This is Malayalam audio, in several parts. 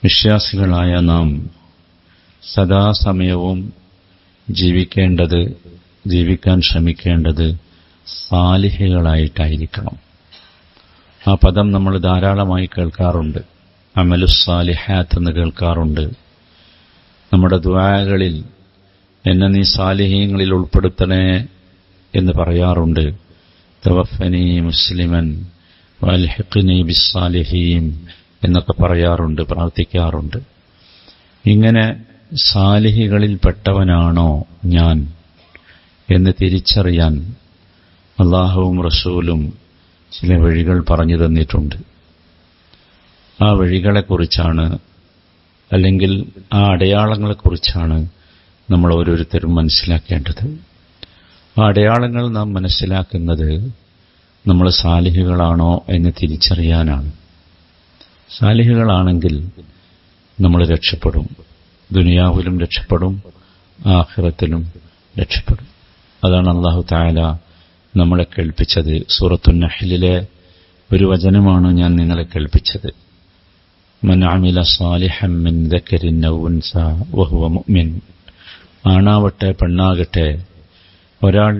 വിശ്വാസികളായ നാം സദാസമയവും ജീവിക്കാൻ ശ്രമിക്കേണ്ടത് സാലിഹുകളായിട്ടായിരിക്കണം. ആ പദം നമ്മൾ ധാരാളമായി കേൾക്കാറുണ്ട്. അമലുസ്സാലിഹാത്ത് എന്ന് കേൾക്കാറുണ്ട്. നമ്മുടെ ദുആകളിൽ എന്നെ നീ സാലിഹീങ്ങളിൽ ഉൾപ്പെടുത്തണേ എന്ന് പറയാറുണ്ട്. തവഫനി മുസ്ലിമൻ വൽഹിഖ്നി ബിസ്സാലിഹീൻ എന്നൊക്കെ പറയാറുണ്ട്, പ്രാർത്ഥിക്കാറുണ്ട്. ഇങ്ങനെ സാലിഹികളിൽപ്പെട്ടവനാണോ ഞാൻ എന്ന് തിരിച്ചറിയാൻ അല്ലാഹുവും റസൂലും ചില വഴികൾ പറഞ്ഞു തന്നിട്ടുണ്ട്. ആ വഴികളെക്കുറിച്ചാണ്, അല്ലെങ്കിൽ ആ അടയാളങ്ങളെക്കുറിച്ചാണ് നമ്മൾ ഓരോരുത്തരും മനസ്സിലാക്കേണ്ടത്. ആ അടയാളങ്ങൾ നാം മനസ്സിലാക്കുന്നത് നമ്മൾ സാലിഹുകളാണോ എന്ന് തിരിച്ചറിയാനാണ്. സാലിഹുകളാണെങ്കിൽ നമ്മൾ രക്ഷപ്പെടും, ദുനിയാവിലും രക്ഷപ്പെടും, ആഖിറത്തിലും രക്ഷപ്പെടും. അതാണ് അല്ലാഹു തആല നമ്മളെ കേൾപ്പിച്ചത്. സൂറത്തുൻ നഹ്ലിലെ ഒരു വചനമാണ് ഞാൻ നിങ്ങളെ കേൾപ്പിച്ചത്. മൻ അമില സാലിഹൻ മിൻ ദക്കരിൻ ഔ ഉൻസാ വഹുവ മുഅ്മിൻ. ആണാവട്ടെ പെണ്ണാകട്ടെ, ഒരാൾ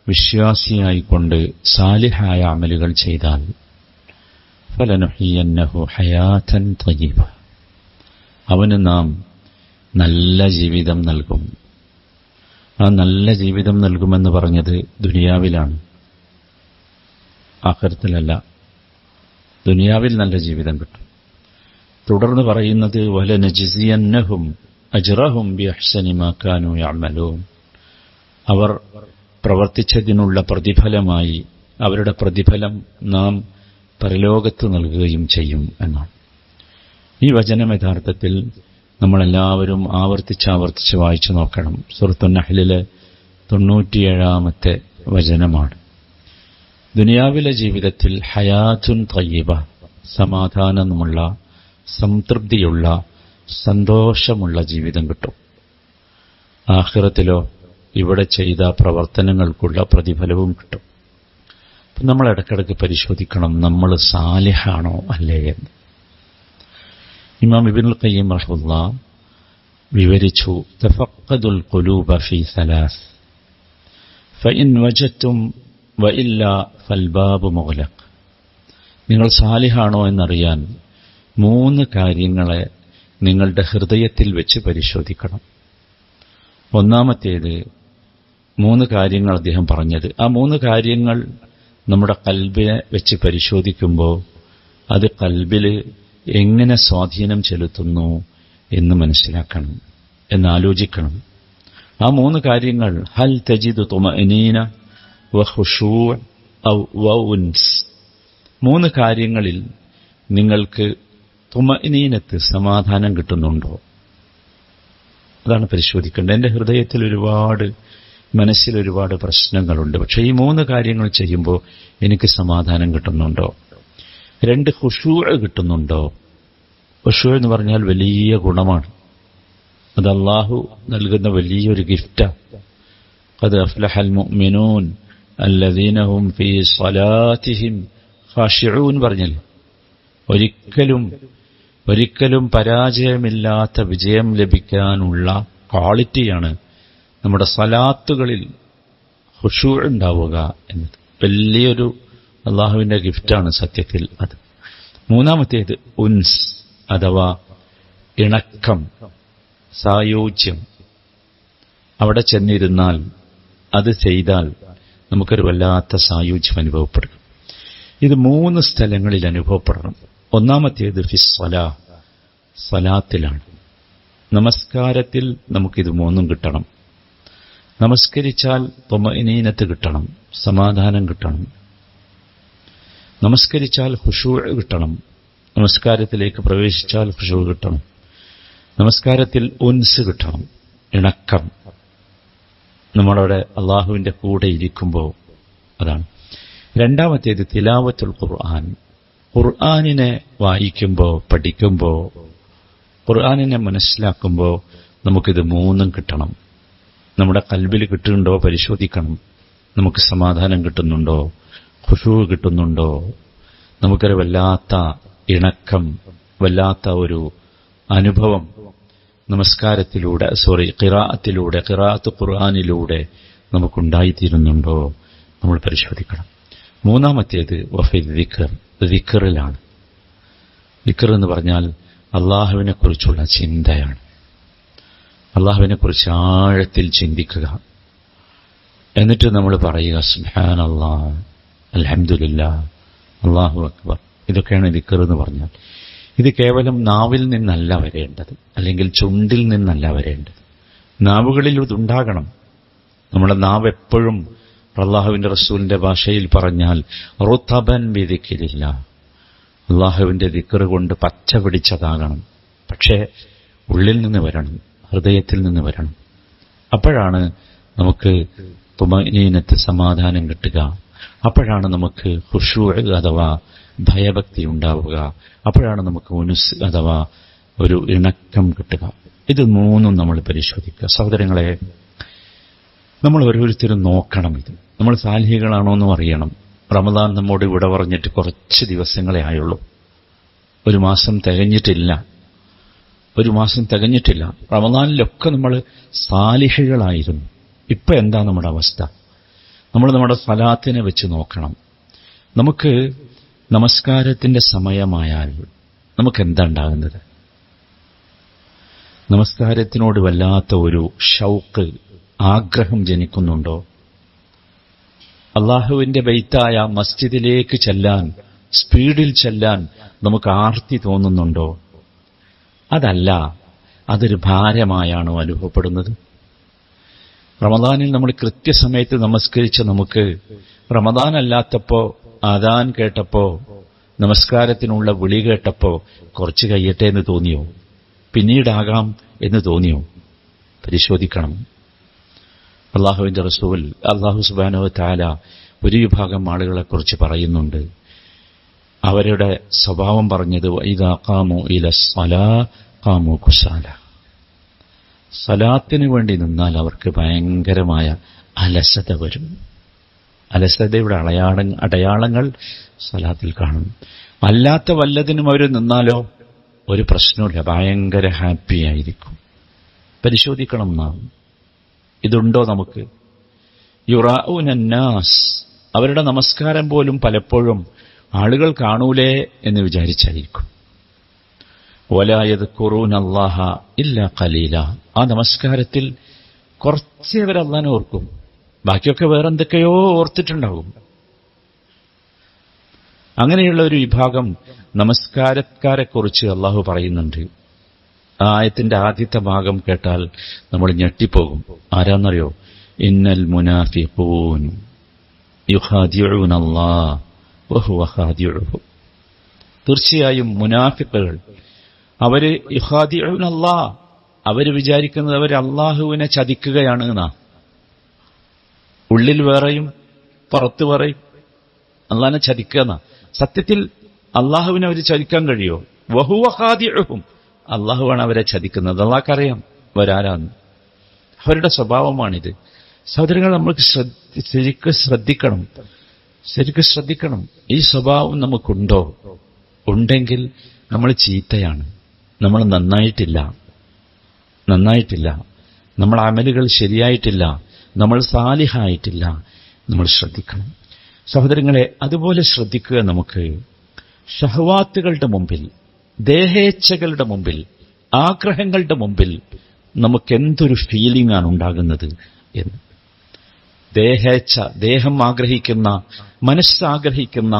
വിശ്വാസിയായിക്കൊണ്ട് സാലിഹായ അമലുകൾ ചെയ്താൽ ഫലനുഹ്യിയന്നഹു ഹയാതൻ തയ്യിബ, അവന് നാം നല്ല ജീവിതം നൽകും. ആ നല്ല ജീവിതം നൽകുമെന്ന് പറഞ്ഞത് ദുനിയാവിലാണ്, ആഖിറത്തിലല്ല. ദുനിയാവിൽ നല്ല ജീവിതം കിട്ടും. തുടർന്ന് പറയുന്നത് വലനജ്സിയന്നഹും അജ്റഹും ബിഅഹ്സനി മാ കാനൂ യഅമലൂൻ. അവർ പ്രവർത്തിച്ചതിനുള്ള പ്രതിഫലമായി അവരുടെ പ്രതിഫലം നാം പരലോകത്ത് നൽകുകയും ചെയ്യും എന്നാണ്. ഈ വചനം യഥാർത്ഥത്തിൽ നമ്മളെല്ലാവരും ആവർത്തിച്ച് വായിച്ചു നോക്കണം. സൂറത്തുൻ നഹ്ലിലെ 97-ാമത്തെ വചനമാണ്. ദുനിയാവിലെ ജീവിതത്തിൽ ഹയാത്തുൻ തയ്യിബ, സമാധാനമുള്ള, സംതൃപ്തിയുള്ള, സന്തോഷമുള്ള ജീവിതം കിട്ടും. ആഖിറത്തിലോ ഇവിടെ ചെയ്ത പ്രവർത്തനങ്ങൾക്കുള്ള പ്രതിഫലവും കിട്ടും. അപ്പം നമ്മൾ ഇടയ്ക്കിടയ്ക്ക് പരിശോധിക്കണം, നമ്മൾ സാലിഹാണോ അല്ലേ എന്ന്. ഇമാം ഇബ്നുൽ ഖയ്യിം റഹിമഹുല്ലാഹ് വിവരിച്ചു, തഫഖദുൽ ഖുലൂബ ഫീ സലാസ് ഫഇൻ വജദതും വഇല്ലാ ഫൽബാബു മുഗ്ലഖ്. നിങ്ങൾ സാലിഹാണോ എന്നറിയാൻ 3 കാര്യങ്ങളെ നിങ്ങളുടെ ഹൃദയത്തിൽ വെച്ച് പരിശോധിക്കണം. ഒന്നാമത്തേത് 3 കാര്യങ്ങൾ അദ്ദേഹം പറഞ്ഞത്. ആ 3 കാര്യങ്ങൾ നമ്മുടെ ഖൽബിനെ വെച്ച് പരിശോധിക്കുമ്പോൾ അത് ഖൽബിൽ എങ്ങനെ സ്വാധീനം ചെലുത്തുന്നു എന്ന് മനസ്സിലാക്കണം, എന്നാലോചിക്കണം. ആ 3 കാര്യങ്ങൾ ഹൽ തജിദു തുമഅനീന വഖുശൂ' ഔ ഉൻസ്. 3 കാര്യങ്ങളിൽ നിങ്ങൾക്ക് തുമഅനീനത്ത്, സമാധാനം കിട്ടുന്നുണ്ടോ? അതാണ് പരിശോധിക്കേണ്ടത്. എൻ്റെ ഹൃദയത്തിൽ മനസ്സിൽ ഒരുപാട് പ്രശ്നങ്ങളുണ്ട്, പക്ഷേ ഈ 3 കാര്യങ്ങൾ ചെയ്യുമ്പോൾ എനിക്ക് സമാധാനം കിട്ടുന്നുണ്ടോ? 2 ഖുശൂ' കിട്ടുന്നുണ്ടോ? ഖുശൂ' എന്ന് പറഞ്ഞാൽ വലിയ ഗുണമാണ്. അത് അല്ലാഹു നൽകുന്ന വലിയൊരു ഗിഫ്റ്റാണ്. ഖദ് അഫ്ലഹൽ മുഅ്മിനൂൻ അല്ലദീന ഹും ഫീ സ്വലാത്തിഹിം ഖാശിഊൻ പറഞ്ഞില്ലേ. ഒരിക്കലും പരാജയമില്ലാത്ത വിജയം ലഭിക്കാനുള്ള ക്വാളിറ്റിയാണ് നമ്മുടെ സ്വലാത്തുകളിൽ ഖുശൂ' ഉണ്ടാവുക എന്നത്. വലിയൊരു അള്ളാഹുവിന്റെ ഗിഫ്റ്റാണ് സത്യത്തിൽ അത്. 3-ാമത്തേത് ഉൻസ്, അഥവാ ഇണക്കം, സായോജ്യം. അവിടെ ചെന്നിരുന്നാൽ, അത് ചെയ്താൽ നമുക്കൊരു വല്ലാത്ത സായുജ്യം അനുഭവപ്പെടും. ഇത് 3 സ്ഥലങ്ങളിൽ അനുഭവപ്പെടണം. ഒന്നാമത്തേത് ഫിസ്സലാ, സ്വലാത്തിലാണ്. നമസ്കാരത്തിൽ നമുക്കിത് 3 കിട്ടണം. നമസ്കരിച്ചാൽ തുമഅനീനത്ത് കിട്ടണം, സമാധാനം കിട്ടണം. നമസ്കരിച്ചാൽ ഖുശൂ' കിട്ടണം. നമസ്കാരത്തിലേക്ക് പ്രവേശിച്ചാൽ ഖുശൂ' കിട്ടണം. നമസ്കാരത്തിൽ ഉൻസ് കിട്ടണം, ഇണക്കം. നമ്മളവിടെ അള്ളാഹുവിന്റെ കൂടെ ഇരിക്കുമ്പോൾ അതാണ്. 2-ാമത്തേത് തിലാവത്തുൽ ഖുർആൻ. ഖുർആനിനെ വായിക്കുമ്പോൾ, പഠിക്കുമ്പോൾ, ഖുർആനിനെ മനസ്സിലാക്കുമ്പോൾ നമുക്കിത് 3 കിട്ടണം. നമ്മുടെ ഖൽബിൽ കിട്ടുന്നുണ്ടോ പരിശോധിക്കണം. നമുക്ക് സമാധാനം കിട്ടുന്നുണ്ടോ? ഖുശൂ' കിട്ടുന്നുണ്ടോ? നമുക്കൊരു വല്ലാത്ത ഇണക്കം, വല്ലാത്ത ഒരു അനുഭവം നമസ്കാരത്തിലൂടെ ഖിറാഅത്ത് ഖുർആനിലൂടെ നമുക്കുണ്ടായിത്തീരുന്നുണ്ടോ നമ്മൾ പരിശോധിക്കണം. മൂന്നാമത്തേത് ദിക്റിലാണ്. ദിക്ർ എന്ന് പറഞ്ഞാൽ അള്ളാഹുവിനെ കുറിച്ചുള്ള ചിന്തയാണ്. അള്ളാഹുവിനെ കുറിച്ച് ആഴത്തിൽ ചിന്തിക്കുക. എന്നിട്ട് നമ്മൾ പറയുക സുബ്ഹാനല്ലാഹ്, അൽഹംദുലില്ലാഹ്, അല്ലാഹു അക്ബർ. ഇതൊക്കെയാണ് ദിക്ർ എന്ന് പറഞ്ഞാൽ. ഇത് കേവലം നാവിൽ നിന്നല്ല വരേണ്ടത്, അല്ലെങ്കിൽ ചുണ്ടിൽ നിന്നല്ല വരേണ്ടത്. നാവുകളിൽ ഇതുണ്ടാകണം. നമ്മുടെ നാവ് എപ്പോഴും അള്ളാഹുവിന്റെ റസൂലിന്റെ ഭാഷയിൽ പറഞ്ഞാൽ റുതബൻ ബിദിക്രില്ലാഹ്, അള്ളാഹുവിന്റെ ദിക്ർ കൊണ്ട് പച്ച പിടിച്ചതാകണം. പക്ഷേ ഉള്ളിൽ നിന്ന് വരണം, ഹൃദയത്തിൽ നിന്ന് വരണം. അപ്പോഴാണ് നമുക്ക് തുമഈനത്ത്, സമാധാനം കിട്ടുക. അപ്പോഴാണ് നമുക്ക് ഖുശൂഅ് അഥവാ ഭയഭക്തി ഉണ്ടാവുക. അപ്പോഴാണ് നമുക്ക് ഉനുസ് അഥവാ ഒരു ഇണക്കം കിട്ടുക. ഇത് മൂന്നും നമ്മൾ പരിശോധിക്കുക. സഹോദരങ്ങളെ, നമ്മൾ ഓരോരുത്തരും നോക്കണം. ഇത് നമ്മൾ സാലിഹികളാണോ എന്നും അറിയണം. റമദാൻ നമ്മോട് വിട പറഞ്ഞിട്ട് കുറച്ച് ദിവസങ്ങളെ ആയുള്ളൂ. ഒരു മാസം തികഞ്ഞിട്ടില്ല. റമദാനിലൊക്കെ നമ്മൾ സാലിഹികളായിരുന്നു. ഇപ്പം എന്താ നമ്മുടെ അവസ്ഥ? നമ്മൾ നമ്മുടെ സ്വലാത്തിനെ വെച്ച് നോക്കണം. നമുക്ക് നമസ്കാരത്തിന്റെ സമയമായാൽ നമുക്കെന്താ ഉണ്ടാകുന്നത്? നമസ്കാരത്തിനോട് വല്ലാത്ത ഒരു ഷൗക്ക്, ആഗ്രഹം ജനിക്കുന്നുണ്ടോ? അള്ളാഹുവിന്റെ ബൈത്തായ മസ്ജിദിലേക്ക് ചെല്ലാൻ, സ്പീഡിൽ ചെല്ലാൻ നമുക്ക് ആർത്തി തോന്നുന്നുണ്ടോ? അതല്ല, അതൊരു ഭാരമായാണോ അനുഭവപ്പെടുന്നത്? റമദാനിൽ നമ്മൾ കൃത്യസമയത്ത് നമസ്കരിച്ച നമുക്ക് റമദാൻ അല്ലാത്തപ്പോ, ആദാൻ കേട്ടപ്പോ, നമസ്കാരത്തിനുള്ള വിളി കേട്ടപ്പോ കുറച്ച് കഴിയട്ടെ എന്ന് തോന്നിയോ? പിന്നീടാകാം എന്ന് തോന്നിയോ? പരിശോധിക്കണം. അള്ളാഹുവിന്റെ റസൂൽ, അള്ളാഹു സുബ്ഹാനഹു വ തആല ഒരു വിഭാഗം ആളുകളെക്കുറിച്ച് പറയുന്നുണ്ട്. അവരുടെ സ്വഭാവം പറഞ്ഞത് വഇദാ ഖാമു ഇലസ്സലാ ഖാമു കുസാല. സലാത്തിന് വേണ്ടി നിന്നാൽ അവർക്ക് ഭയങ്കരമായ അലസത വരും. അലസതയുടെ അടയാളങ്ങൾ സലാത്തിൽ കാണും. അല്ലാത്ത വല്ലതിനും അവർ നിന്നാലോ ഒരു പ്രശ്നമില്ല, ഭയങ്കര ഹാപ്പി ആയിരിക്കും. പരിശോധിക്കണം നാം, ഇതുണ്ടോ നമുക്ക്? യുറാഊനന്നാസ്, അവരുടെ നമസ്കാരം പോലും പലപ്പോഴും ആളുകൾ കാണൂലേ എന്ന് വിചാരിച്ചായിരിക്കും. വലാ യദ്കുറൂനല്ലാഹ ഇല്ലാ ഖലീല, ആ നമസ്കാരത്തിൽ കുറച്ചേ അവർ അല്ലാഹനെ ഓർക്കും, ബാക്കിയൊക്കെ വേറെന്തൊക്കെയോ ഓർത്തിട്ടുണ്ടാകും. അങ്ങനെയുള്ള ഒരു വിഭാഗം നമസ്കാരക്കാരെക്കുറിച്ച് അള്ളാഹു പറയുന്നുണ്ട്. ആ ആയത്തിന്റെ ആദ്യത്തെ ഭാഗം കേട്ടാൽ നമ്മൾ ഞെട്ടിപ്പോകും. ആരാന്നറിയോ? ഇന്നൽ മുനാഫിഖൂൻ യുഖാദിഊനല്ലാഹ് വഹുവ ഖാദിഉഹും. തീർച്ചയായും മുനാഫിഖുകൾ അവര് യുഖാദിഊനല്ലാഹ്, അവര് വിചാരിക്കുന്നത് അവർ അള്ളാഹുവിനെ ചതിക്കുകയാണ് എന്നാ. ഉള്ളിൽ വേറെയും പുറത്ത് പറയും അള്ളാഹിനെ ചതിക്കുക എന്നാ. സത്യത്തിൽ അള്ളാഹുവിനെ അവർ ചതിക്കാൻ കഴിയോ? വഹുവ ഖാദിഉഹും, അള്ളാഹുവാണ് അവരെ ചതിക്കുന്നത്. അള്ളാഹ്ക്കറിയാം അവരാരാന്ന്. അവരുടെ സ്വഭാവമാണിത്. സഹോദരങ്ങൾ, നമ്മൾക്ക് ശരിക്കും ശ്രദ്ധിക്കണം. ഈ സ്വഭാവം നമുക്കുണ്ടോ? ഉണ്ടെങ്കിൽ നമ്മൾ ചീത്തയാണ്, നമ്മൾ നന്നായിട്ടില്ല, നമ്മൾ അമലുകൾ ശരിയായിട്ടില്ല, നമ്മൾ സാലിഹായിട്ടില്ല. നമ്മൾ ശ്രദ്ധിക്കണം സഹോദരങ്ങളെ. അതുപോലെ ശ്രദ്ധിക്കുക. നമുക്ക് ഷഹവാത്തുകളുടെ മുമ്പിൽ, ദേഹേച്ഛകളുടെ മുമ്പിൽ, ആഗ്രഹങ്ങളുടെ മുമ്പിൽ നമുക്കെന്തൊരു ഫീലിംഗ് ആണ് ഉണ്ടാകുന്നത് എന്ന്. ദേഹേച്ഛ, ദേഹം ആഗ്രഹിക്കുന്ന, മനസ്സാഗ്രഹിക്കുന്ന,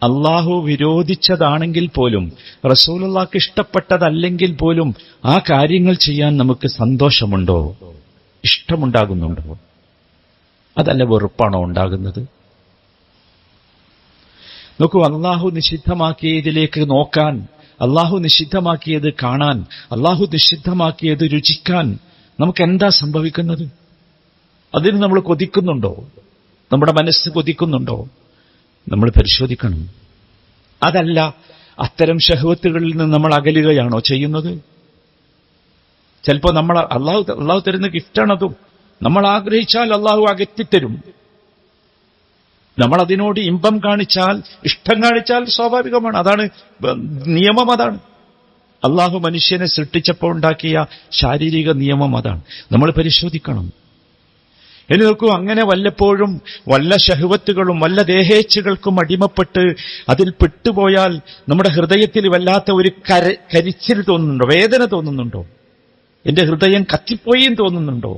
അള്ളാഹു വിരോധിച്ചതാണെങ്കിൽ പോലും, റസൂലുള്ളാഹിക്ക് ഇഷ്ടപ്പെട്ടതല്ലെങ്കിൽ പോലും ആ കാര്യങ്ങൾ ചെയ്യാൻ നമുക്ക് സന്തോഷമുണ്ടോ? ഇഷ്ടമുണ്ടാകുന്നുണ്ടോ? അതല്ല വെറുപ്പാണോ ഉണ്ടാകുന്നത്? നോക്കൂ, അള്ളാഹു നിഷിദ്ധമാക്കിയതിലേക്ക് നോക്കാൻ, അള്ളാഹു നിഷിദ്ധമാക്കിയത് കാണാൻ, അള്ളാഹു നിഷിദ്ധമാക്കിയത് രുചിക്കാൻ നമുക്കെന്താ സംഭവിക്കുന്നത്? അതിന് നമ്മൾ കൊതിക്കുന്നുണ്ടോ? നമ്മുടെ മനസ്സ് കൊതിക്കുന്നുണ്ടോ? നമ്മൾ പരിശോധിക്കണം. അതല്ല, അത്തരം ശഹവത്തുകളിൽ നിന്ന് നമ്മൾ അകലുകയാണോ ചെയ്യുന്നത്? ചിലപ്പോൾ നമ്മൾ അള്ളാഹു തരുന്ന ഗിഫ്റ്റാണതും. നമ്മൾ ആഗ്രഹിച്ചാൽ അള്ളാഹു അകറ്റിത്തരും. നമ്മൾ അതിനോട് ഇമ്പം കാണിച്ചാൽ, ഇഷ്ടം കാണിച്ചാൽ സ്വാഭാവികമാണ്. അതാണ് നിയമം. അതാണ് അള്ളാഹു മനുഷ്യനെ സൃഷ്ടിച്ചപ്പോൾ ഉണ്ടാക്കിയ ശാരീരിക നിയമം അതാണ്. നമ്മൾ പരിശോധിക്കണം. ഇനി നോക്കൂ, അങ്ങനെ വല്ലപ്പോഴും വല്ല ശഹ്വത്തുകളും വല്ല ദേഹേച്ഛകൾക്കും അടിമപ്പെട്ട് അതിൽ പെട്ടുപോയാൽ നമ്മുടെ ഹൃദയത്തിൽ വല്ലാത്ത ഒരു കരിച്ചിൽ തോന്നുന്നുണ്ടോ? വേദന തോന്നുന്നുണ്ടോ? എന്റെ ഹൃദയം കത്തിപ്പോയും തോന്നുന്നുണ്ടോ?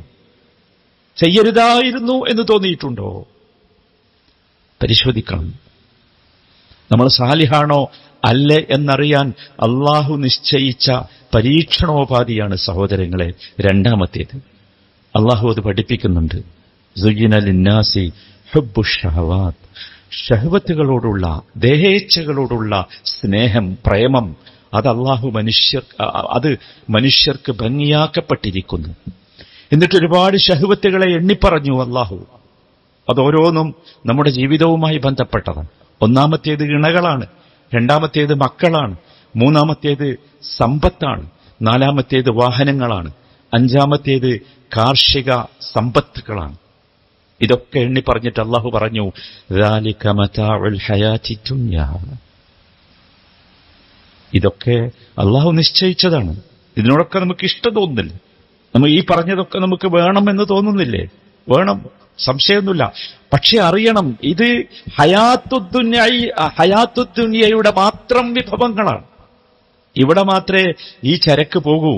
ചെയ്യരുതായിരുന്നു എന്ന് തോന്നിയിട്ടുണ്ടോ? പരിശോധിക്കണം. നമ്മൾ സാലിഹാണോ അല്ലേ എന്നറിയാൻ അള്ളാഹു നിശ്ചയിച്ച പരീക്ഷണോപാധിയാണ് സഹോദരങ്ങളെ രണ്ടാമത്തേത്. അള്ളാഹു അത് പഠിപ്പിക്കുന്നുണ്ട്. സുയ്യിന ലിന്നാസി ഹുബ്ബു ഷഹവാത്ത്, ഷഹ്വത്തുകളോടുള്ള ദേഹേച്ഛകളോടുള്ള സ്നേഹം, പ്രേമം, അത് മനുഷ്യർക്ക് ഭംഗിയാക്കപ്പെട്ടിരിക്കുന്നു. എന്നിട്ട് ഒരുപാട് ഷഹ്വത്തുകളെ എണ്ണിപ്പറഞ്ഞു അള്ളാഹു. അതോരോന്നും നമ്മുടെ ജീവിതവുമായി ബന്ധപ്പെട്ടതാണ്. ഒന്നാമത്തേത് ഇണകളാണ്, രണ്ടാമത്തേത് മക്കളാണ്, മൂന്നാമത്തേത് സമ്പത്താണ്, നാലാമത്തേത് വാഹനങ്ങളാണ്, അഞ്ചാമത്തേത് കാർഷിക സമ്പത്തുകളാണ്. ഇതൊക്കെ എണ്ണി പറഞ്ഞിട്ട് അള്ളാഹു പറഞ്ഞു, ذَلِكَ مَتَاعُ الْحَيَاةِ الدُّنْيَا. ഇതൊക്കെ അള്ളാഹു നിശ്ചയിച്ചതാണ്. ഇതിനോടൊക്കെ നമുക്ക് ഇഷ്ടം തോന്നുന്നില്ല. നമ്മൾ ഈ പറഞ്ഞതൊക്കെ നമുക്ക് വേണമെന്ന് തോന്നുന്നില്ലേ? വേണം, സംശയമൊന്നുമില്ല. പക്ഷെ അറിയണം, ഇത് ഹയാത്തുദ്ദുനിയയുടെ മാത്രം വിഭവങ്ങളാണ്. ഇവിടെ മാത്രമേ ഈ ചരക്ക് പോകൂ.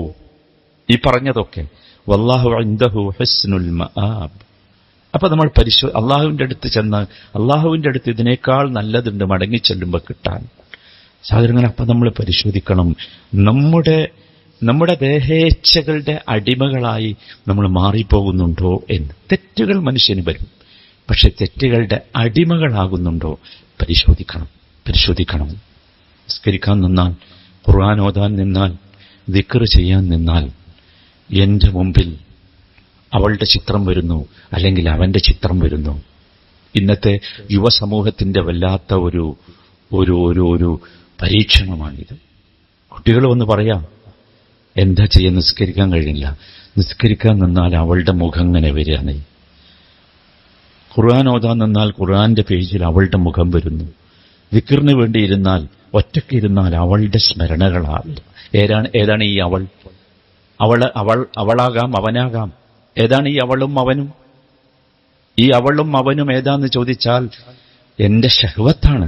ഈ പറഞ്ഞതൊക്കെ വല്ലാഹു ഇൻദഹു ഹുസ്നുൽ മആബ്. അപ്പൊ നമ്മൾ അള്ളാഹുവിന്റെ അടുത്ത് ചെന്ന് അള്ളാഹുവിന്റെ അടുത്ത് ഇതിനേക്കാൾ നല്ലതുണ്ട് മടങ്ങിച്ചെല്ലുമ്പോൾ കിട്ടാൻ. സാധാരണ അപ്പൊ നമ്മൾ പരിശോധിക്കണം, നമ്മുടെ ദേഹേച്ഛകളുടെ അടിമകളായി നമ്മൾ മാറിപ്പോകുന്നുണ്ടോ എന്ന്. തെറ്റുകൾ മനുഷ്യന് വരും, പക്ഷെ തെറ്റുകളുടെ അടിമകളാകുന്നുണ്ടോ പരിശോധിക്കണം. നിസ്കരിക്കാൻ നിന്നാൽ, ഖുർആൻ ഓതാൻ നിന്നാൽ, ദിക്ർ ചെയ്യാൻ നിന്നാൽ എന്റെ മുമ്പിൽ അവളുടെ ചിത്രം വരുന്നു, അല്ലെങ്കിൽ അവന്റെ ചിത്രം വരുന്നു. ഇന്നത്തെ യുവസമൂഹത്തിന്റെ വല്ലാത്ത ഒരു ഒരു ഒരു ഒരു പരീക്ഷണമാണിത്. കുട്ടികൾ വന്ന് പറയാം, എന്താ ചെയ്യാൻ, നിസ്കരിക്കാൻ കഴിയില്ല. നിസ്കരിക്കാൻ നിന്നാൽ അവളുടെ മുഖം ഇങ്ങനെ വരികയാണ്. ഖുർആൻ ഓതാൻ നിന്നാൽ ഖുർആന്റെ പേജിൽ അവളുടെ മുഖം വരുന്നു. ദിക്റിന് വേണ്ടി ഇരുന്നാൽ, ഒറ്റയ്ക്ക് ഇരുന്നാൽ അവളുടെ സ്മരണകളാണ്. ഏതാണ് ഈ അവൾ? അവളാകാം, അവനാകാം. ഏതാണ് ഈ അവളും അവനും? ഈ അവളും അവനും ഏതാന്ന് ചോദിച്ചാൽ എന്റെ ഷഹ്വത്താണ്.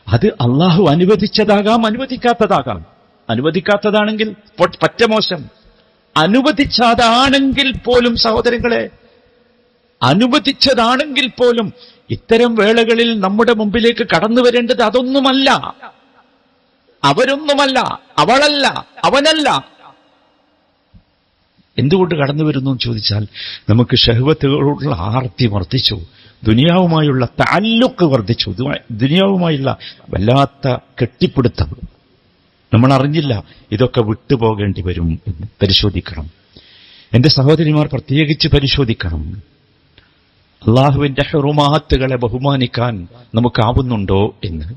അത് അള്ളാഹു അനുവദിച്ചതാകാം, അനുവദിക്കാത്തതാകാം. അനുവദിക്കാത്തതാണെങ്കിൽ പറ്റ മോശം. അനുവദിച്ചതാണെങ്കിൽ പോലും സഹോദരങ്ങളെ, അനുവദിച്ചതാണെങ്കിൽ പോലും ഇത്തരം വേളകളിൽ നമ്മുടെ മുമ്പിലേക്ക് കടന്നു വരേണ്ടത് അതൊന്നുമല്ല, അവരൊന്നുമല്ല, അവളല്ല, അവനല്ല. എന്തുകൊണ്ട് കടന്നു വരുന്നു എന്ന് ചോദിച്ചാൽ നമുക്ക് ഷഹ്വത്തുകളോടുള്ള ആർത്തി വർദ്ധിച്ചു, ദുനിയാവുമായുള്ള തഅല്ലുഖ് വർദ്ധിച്ചു, ദുനിയാവുമായുള്ള വല്ലാത്ത കെട്ടിപ്പിടുത്തം. നമ്മൾ അറിഞ്ഞില്ല, ഇതൊക്കെ വിട്ടുപോകേണ്ടി വരും എന്ന് പരിശോധിക്കണം. എന്റെ സഹോദരിമാർ പ്രത്യേകിച്ച് പരിശോധിക്കണം. അള്ളാഹുവിന്റെ ഹുറുമാത്തുകളെ ബഹുമാനിക്കാൻ നമുക്കാവുന്നുണ്ടോ എന്ന്.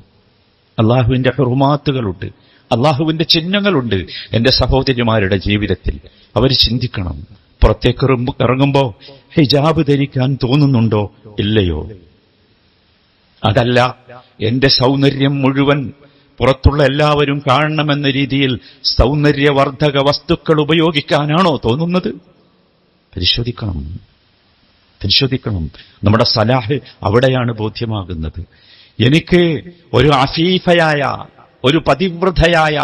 അള്ളാഹുവിന്റെ ഹുറുമാത്തുകളുണ്ട്, അള്ളാഹുവിന്റെ ചിഹ്നങ്ങളുണ്ട് എന്റെ സഹോദരിമാരുടെ ജീവിതത്തിൽ. അവർ ചിന്തിക്കണം, പുറത്തേക്ക് ഇറങ്ങുമ്പോ ഹിജാബ് ധരിക്കാൻ തോന്നുന്നുണ്ടോ ഇല്ലയോ? അതല്ല, എന്റെ സൗന്ദര്യം മുഴുവൻ പുറത്തുള്ള എല്ലാവരും കാണണമെന്ന രീതിയിൽ സൗന്ദര്യവർദ്ധക വസ്തുക്കൾ ഉപയോഗിക്കാനാണോ തോന്നുന്നത്? പരിശോധിക്കണം. നമ്മുടെ സലാഹ് അവിടെയാണ് ബോധ്യമാകുന്നത്. എനിക്ക് ഒരു അഫീഫയായ, ഒരു പതിവ്രതയായ,